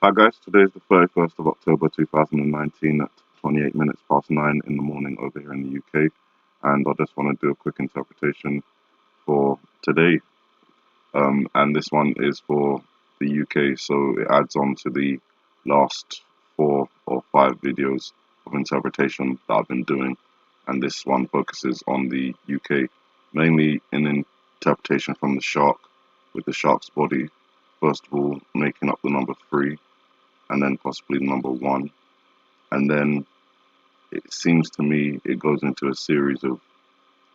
Hi guys, today is the 31st of October 2019 at 28 minutes past 9 in the morning over here in the UK, and I just want to do a quick interpretation for today. And this one is for the UK, so it adds on to the last 4 or 5 videos of interpretation that I've been doing, and this one focuses on the UK, mainly in interpretation from the shark, with the shark's body, first of all making up the number 3 and then possibly number 1. And then it seems to me it goes into a series of,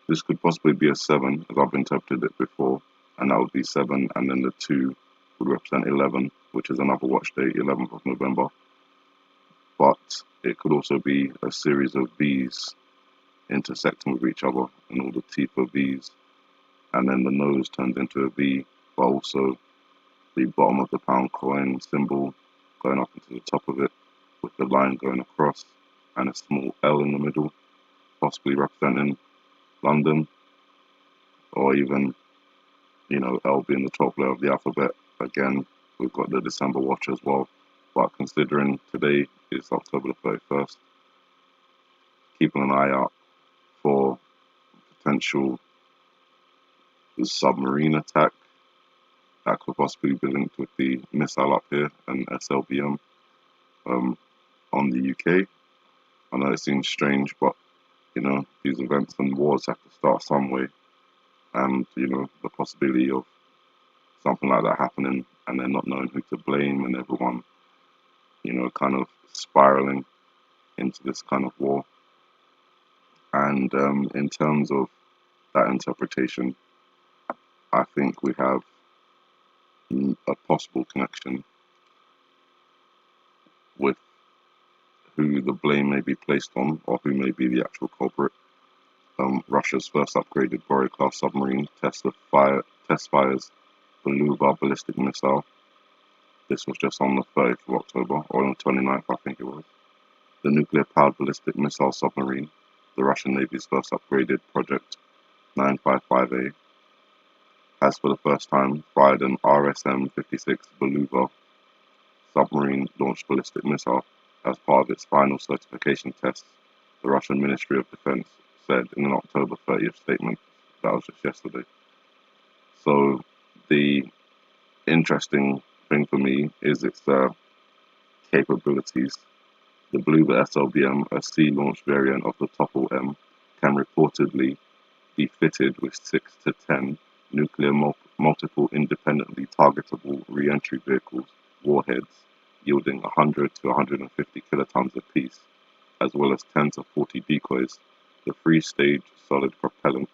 this could possibly be a 7, as I've interpreted it before, and that would be 7, and then the 2 would represent 11, which is another watch day, 11th of November. But it could also be a series of V's intersecting with each other, and all the teeth are V's, and then the nose turns into a V, but also the bottom of the pound coin symbol going up into the top of it, with the line going across, and a small L in the middle, possibly representing London, or even, L being the top letter of the alphabet. Again, we've got the December watch as well, but considering today is October the 31st, keeping an eye out for potential submarine attack that could possibly be linked with the missile up here and SLBM on the UK. I know it seems strange, but these events and wars have to start some way, and the possibility of something like that happening and then not knowing who to blame, and everyone kind of spiraling into this kind of war. And in terms of that interpretation, I think we have a possible connection with who the blame may be placed on, or who may be the actual culprit. Russia's first upgraded Boris-class submarine test fires Beluga ballistic missile. This was just on the 30th of October, or on the 29th, I think it was. The nuclear-powered ballistic missile submarine, the Russian Navy's first upgraded Project 955A, has for the first time fired an RSM-56 Beluga submarine-launched ballistic missile as part of its final certification tests, the Russian Ministry of Defense said in an October 30th statement. That was just yesterday. So the interesting thing for me is its capabilities. The Beluga SLBM, a sea-launched variant of the Topple M, can reportedly be fitted with 6 to 10 nuclear multiple independently targetable re-entry vehicles, warheads, yielding 100 to 150 kilotons apiece, as well as 10 to 40 decoys. The 3-stage solid propellant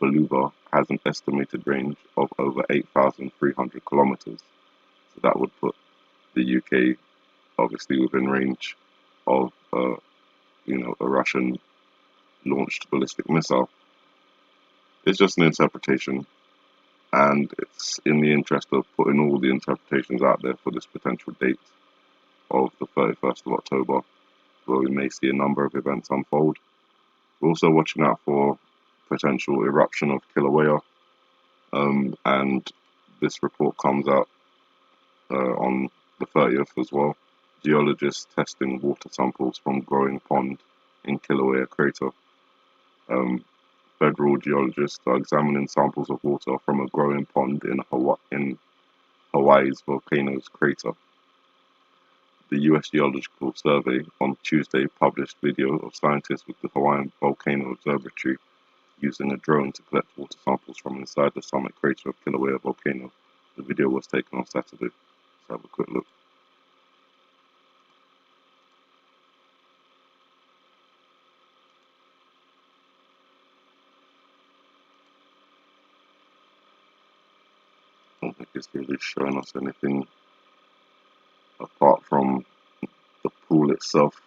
Beluga has an estimated range of over 8,300 kilometers. So that would put the UK obviously within range of a Russian launched ballistic missile. It's just an interpretation, and it's in the interest of putting all the interpretations out there for this potential date of the 31st of October, where we may see a number of events unfold. We're also watching out for potential eruption of Kilauea, and this report comes out on the 30th as well. Geologists testing water samples from growing pond in Kilauea crater. Federal geologists are examining samples of water from a growing pond in Hawaii's volcano's crater. The US Geological Survey on Tuesday published video of scientists with the Hawaiian Volcano Observatory using a drone to collect water samples from inside the summit crater of Kilauea volcano. The video was taken on Saturday. Let's have a quick look. I don't think it's really showing us anything apart from the pool itself,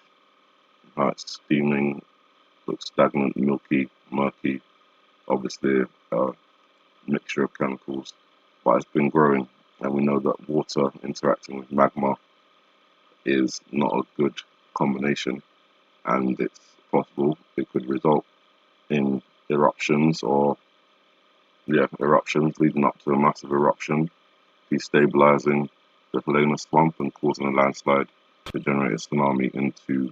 how it's steaming, looks stagnant, milky, murky, obviously a mixture of chemicals, but it's been growing, and we know that water interacting with magma is not a good combination, and it's possible it could result in eruptions eruptions leading up to a massive eruption, destabilizing the Helena swamp and causing a landslide to generate a tsunami into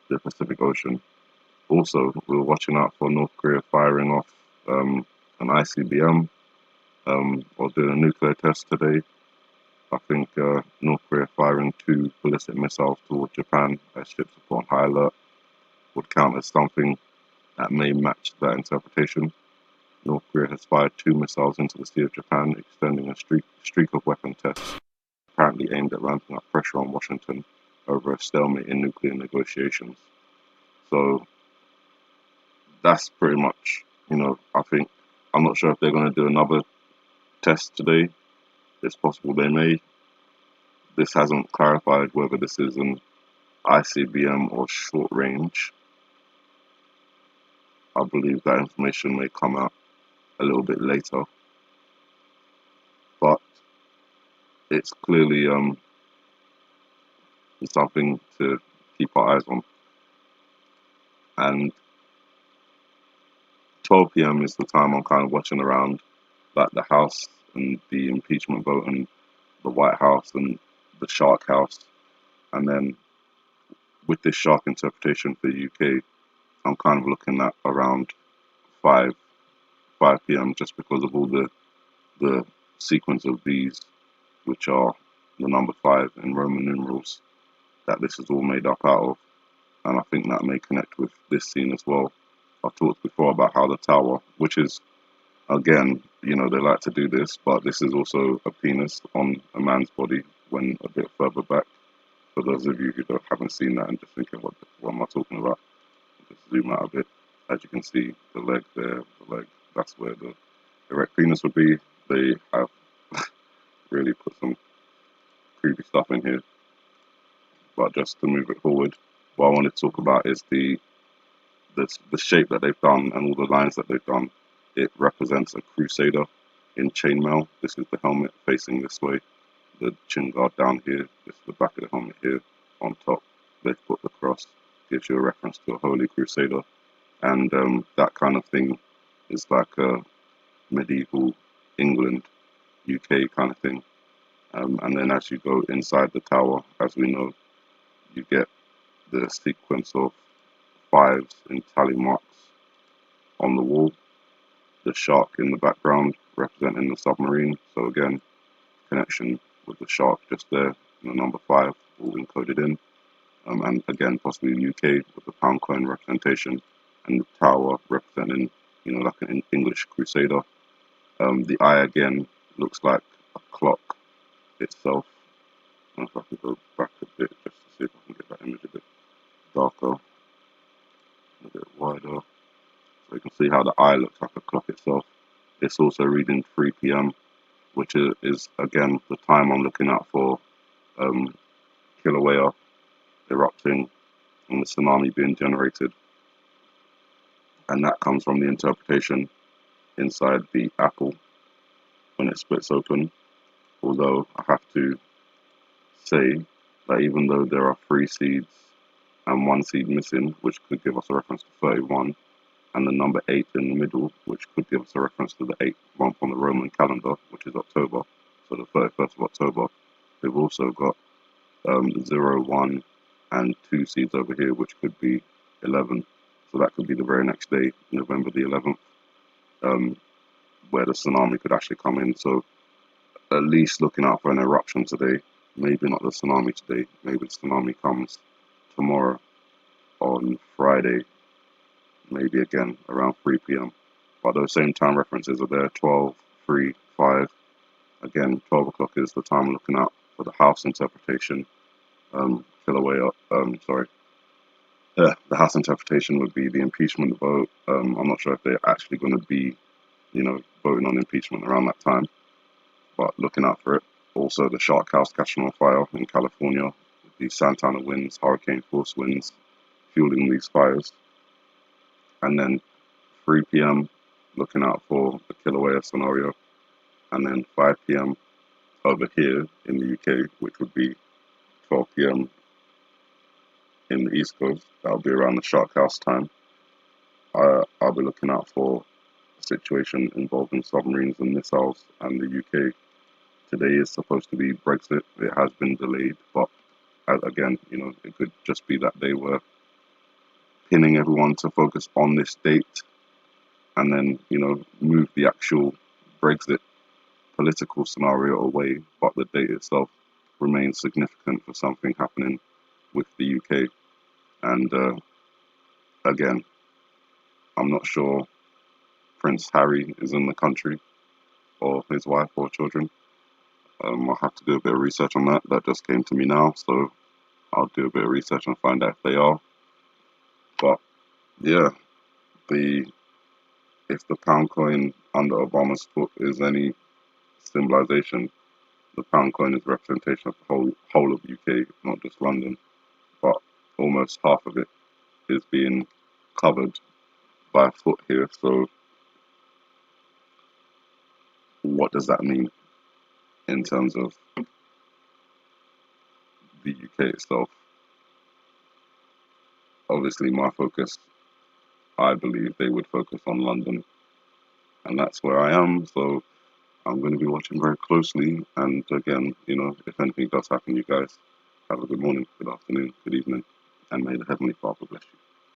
the Pacific Ocean. Also, we were watching out for North Korea firing off an ICBM or doing a nuclear test today. I think North Korea firing 2 ballistic missiles towards Japan as ships are put on high alert would count as something that may match that interpretation. North Korea has fired 2 missiles into the Sea of Japan, extending a streak of weapon tests, apparently aimed at ramping up pressure on Washington over a stalemate in nuclear negotiations. So that's pretty much, I think, I'm not sure if they're going to do another test today. It's possible they may. This hasn't clarified whether this is an ICBM or short range. I believe that information may come out a little bit later, but it's clearly something to keep our eyes on. And 12 p.m. is the time I'm kind of watching around, like the House and the impeachment vote and the White House and the Shark House. And then with this shark interpretation for the UK, I'm kind of looking at around 5 p.m. just because of all the sequence of these, which are the number 5 in Roman numerals, that this is all made up out of. And I think that may connect with this scene as well. I've talked before about how the tower, which is, again, they like to do this, but this is also a penis on a man's body when a bit further back. For those of you who haven't seen that and just thinking, what am I talking about? Just zoom out a bit. As you can see, the leg there, that's where the erect penis would be. They have really put some creepy stuff in here. But just to move it forward, what I want to talk about is the shape that they've done and all the lines that they've done. It represents a crusader in chainmail. This is the helmet facing this way, the chin guard down here. This is the back of the helmet here. On top, they've put the cross. Gives you a reference to a holy crusader. And that kind of thing is like a medieval England, UK kind of thing. And then as you go inside the tower, as we know, you get the sequence of 5s in tally marks on the wall. The shark in the background representing the submarine. So again, connection with the shark just there, the number 5 all encoded in. And again, possibly UK with the pound coin representation, and the tower representing, like an English crusader. The eye again looks like a clock itself. I don't know if I can go back a bit just to see if I can get that image a bit darker, a bit wider. So you can see how the eye looks like a clock itself. It's also reading 3 p.m., which is again the time I'm looking at for Kilauea erupting and the tsunami being generated. And that comes from the interpretation inside the apple when it splits open. Although I have to say that even though there are 3 seeds and 1 seed missing, which could give us a reference to 31, and the number 8 in the middle, which could give us a reference to the 8th month on the Roman calendar, which is October, so the 31st of October. We've also got 0, 1, and 2 seeds over here, which could be 11. So that could be the very next day, November the 11th, where the tsunami could actually come in. So at least looking out for an eruption today. Maybe not the tsunami today. Maybe the tsunami comes tomorrow on Friday. Maybe again around 3 p.m. But those same time references are there: 12, 3, 5. Again, 12 o'clock is the time I'm looking at for the house interpretation. Kilauea, the house interpretation would be the impeachment vote. I'm not sure if they're actually going to be, voting on impeachment around that time, but looking out for it. Also, the Shark House catching on fire in California, with the Santana winds, hurricane force winds, fueling these fires. And then 3 p.m. looking out for the Kilauea scenario, and then 5 p.m. over here in the UK, which would be 12 p.m. in the East Coast. That'll be around the Shark House time. I'll be looking out for a situation involving submarines and missiles and the UK Today is supposed to be Brexit. It has been delayed, but again, it could just be that they were pinning everyone to focus on this date and then, move the actual Brexit political scenario away, but the date itself remains significant for something happening with the UK. And again, I'm not sure Prince Harry is in the country or his wife or children. I'll have to do a bit of research on that. That just came to me now, so I'll do a bit of research and find out if they are. But yeah, if the pound coin under Obama's foot is any symbolization, the pound coin is a representation of the whole of UK, not just London. But almost half of it is being covered by a foot here. So what does that mean in terms of the UK itself? Obviously, my focus, I believe they would focus on London, and that's where I am. So I'm going to be watching very closely. And again, if anything does happen, you guys have a good morning, good afternoon, good evening, and may the Heavenly Father bless you.